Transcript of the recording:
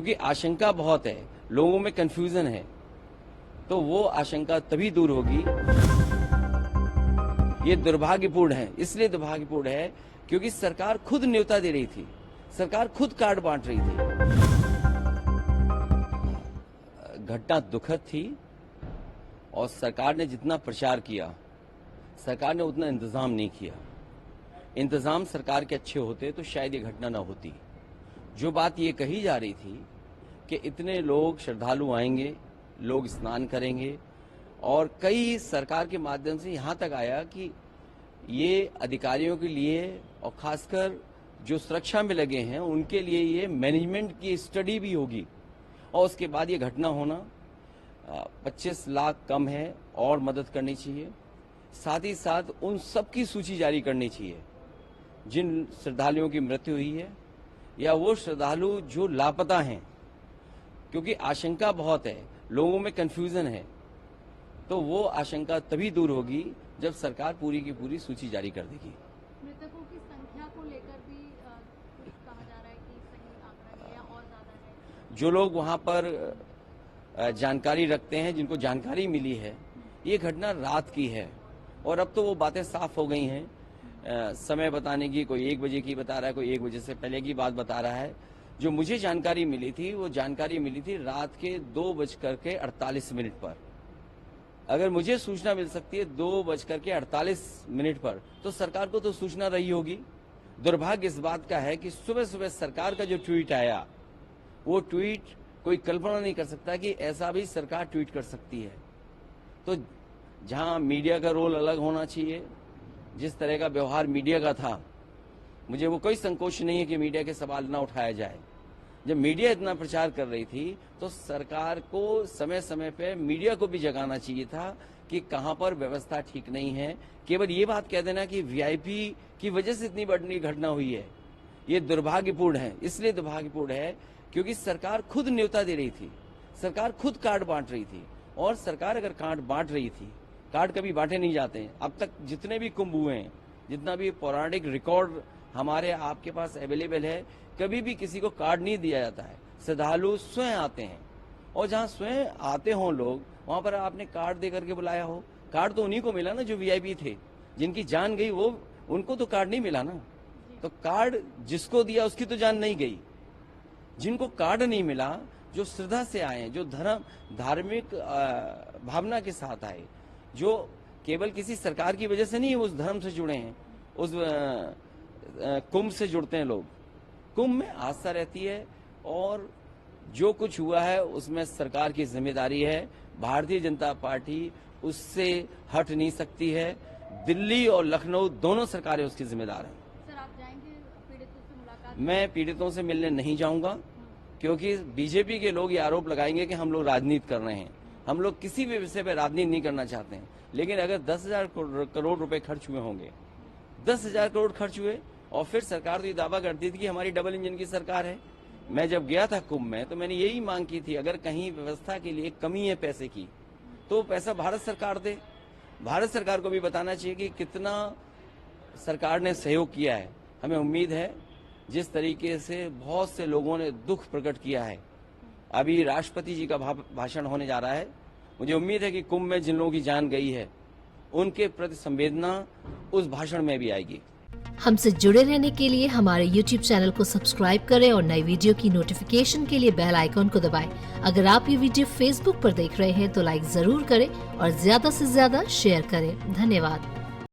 क्योंकि आशंका बहुत है, लोगों में कंफ्यूजन है, तो वो आशंका तभी दूर होगी। ये दुर्भाग्यपूर्ण है, इसलिए दुर्भाग्यपूर्ण है क्योंकि सरकार खुद न्योता दे रही थी, सरकार खुद कार्ड बांट रही थी। घटना दुखद थी और सरकार ने जितना प्रचार किया, सरकार ने उतना इंतजाम नहीं किया। इंतजाम सरकार के अच्छे होते तो शायद ये घटना न होती। जो बात ये कही जा रही थी कि इतने लोग श्रद्धालु आएंगे, लोग स्नान करेंगे, और कई सरकार के माध्यम से यहाँ तक आया कि ये अधिकारियों के लिए और खासकर जो सुरक्षा में लगे हैं उनके लिए ये मैनेजमेंट की स्टडी भी होगी, और उसके बाद ये घटना होना 25 लाख कम है और मदद करनी चाहिए। साथ ही साथ उन सब की सूची जारी करनी चाहिए जिन श्रद्धालुओं की मृत्यु हुई है या वो श्रद्धालु जो लापता हैं, क्योंकि आशंका बहुत है, लोगों में कंफ्यूजन है, तो वो आशंका तभी दूर होगी जब सरकार पूरी की पूरी सूची जारी कर देगी। मृतकों की संख्या को लेकर भी कुछ कहा जा रहा है कि सही आंकड़ा है या और ज्यादा है। जो लोग वहां पर जानकारी रखते हैं, जिनको जानकारी मिली है, ये घटना रात की है और अब तो वो बातें साफ हो गई हैं। समय बताने की, कोई 1 बजे की बता रहा है, कोई 1 बजे से पहले की बात बता रहा है। जो मुझे जानकारी मिली थी वो जानकारी मिली थी रात के 2:48 पर। अगर मुझे सूचना मिल सकती है 2:48 पर, तो सरकार को तो सूचना रही होगी। दुर्भाग्य इस बात का है कि सुबह सुबह सरकार का जो ट्वीट आया, वो ट्वीट कोई कल्पना नहीं कर सकता कि ऐसा भी सरकार ट्वीट कर सकती है। तो जहां मीडिया का रोल अलग होना चाहिए, जिस तरह का व्यवहार मीडिया का था, मुझे वो कोई संकोच नहीं है कि मीडिया के सवाल ना उठाया जाए। जब मीडिया इतना प्रचार कर रही थी तो सरकार को समय समय पे मीडिया को भी जगाना चाहिए था कि कहां पर व्यवस्था ठीक नहीं है। केवल ये बात कह देना कि वीआईपी की वजह से इतनी बड़ी घटना हुई है, ये दुर्भाग्यपूर्ण है। इसलिए दुर्भाग्यपूर्ण है क्योंकि सरकार खुद न्योता दे रही थी, सरकार खुद कार्ड बांट रही थी, और सरकार अगर कार्ड बांट रही थी, कार्ड कभी बांटे नहीं जाते हैं। अब तक जितने भी कुंभ हुए हैं, जितना भी पौराणिक रिकॉर्ड हमारे आपके पास अवेलेबल है, कभी भी किसी को कार्ड नहीं दिया जाता है। श्रद्धालु स्वयं आते हैं, और जहां स्वयं आते हों लोग, वहां पर आपने कार्ड दे करके बुलाया हो। कार्ड तो उन्हीं को मिला ना जो वीआईपी थे, जिनकी जान गई वो, उनको तो कार्ड नहीं मिला ना। तो कार्ड जिसको दिया उसकी तो जान नहीं गई। जिनको कार्ड नहीं मिला, जो श्रद्धा से आए, जो धार्मिक भावना के साथ आए, जो केवल किसी सरकार की वजह से नहीं उस धर्म से जुड़े हैं, उस कुंभ से जुड़ते हैं लोग। कुंभ में आस्था रहती है, और जो कुछ हुआ है उसमें सरकार की जिम्मेदारी है। भारतीय जनता पार्टी उससे हट नहीं सकती है। दिल्ली और लखनऊ दोनों सरकारें उसकी जिम्मेदार हैं। सर, आप जाएंगे पीड़ितों से मुलाकात? मैं पीड़ितों से मिलने नहीं जाऊंगा, क्योंकि बीजेपी के लोग ये आरोप लगाएंगे कि हम लोग राजनीति कर रहे हैं। हम लोग किसी भी विषय पर राजनीति नहीं करना चाहते हैं। लेकिन अगर 10,000 करोड़ रुपए खर्च हुए होंगे, 10,000 करोड़ खर्च हुए, और फिर सरकार तो ये दावा करती थी कि हमारी डबल इंजन की सरकार है। मैं जब गया था कुंभ में तो मैंने यही मांग की थी, अगर कहीं व्यवस्था के लिए कमी है पैसे की, तो पैसा भारत सरकार दे। भारत सरकार को भी बताना चाहिए कि कितना सरकार ने सहयोग किया है। हमें उम्मीद है, जिस तरीके से बहुत से लोगों ने दुख प्रकट किया है, अभी राष्ट्रपति जी का भाषण होने जा रहा है, मुझे उम्मीद है कि कुंभ में जिन लोगों की जान गई है उनके प्रति संवेदना उस भाषण में भी आएगी। हमसे जुड़े रहने के लिए हमारे YouTube चैनल को सब्सक्राइब करें और नई वीडियो की नोटिफिकेशन के लिए बेल आइकॉन को दबाएं। अगर आप ये वीडियो Facebook पर देख रहे हैं तो लाइक जरूर करें और ज्यादा से ज्यादा शेयर करें। धन्यवाद।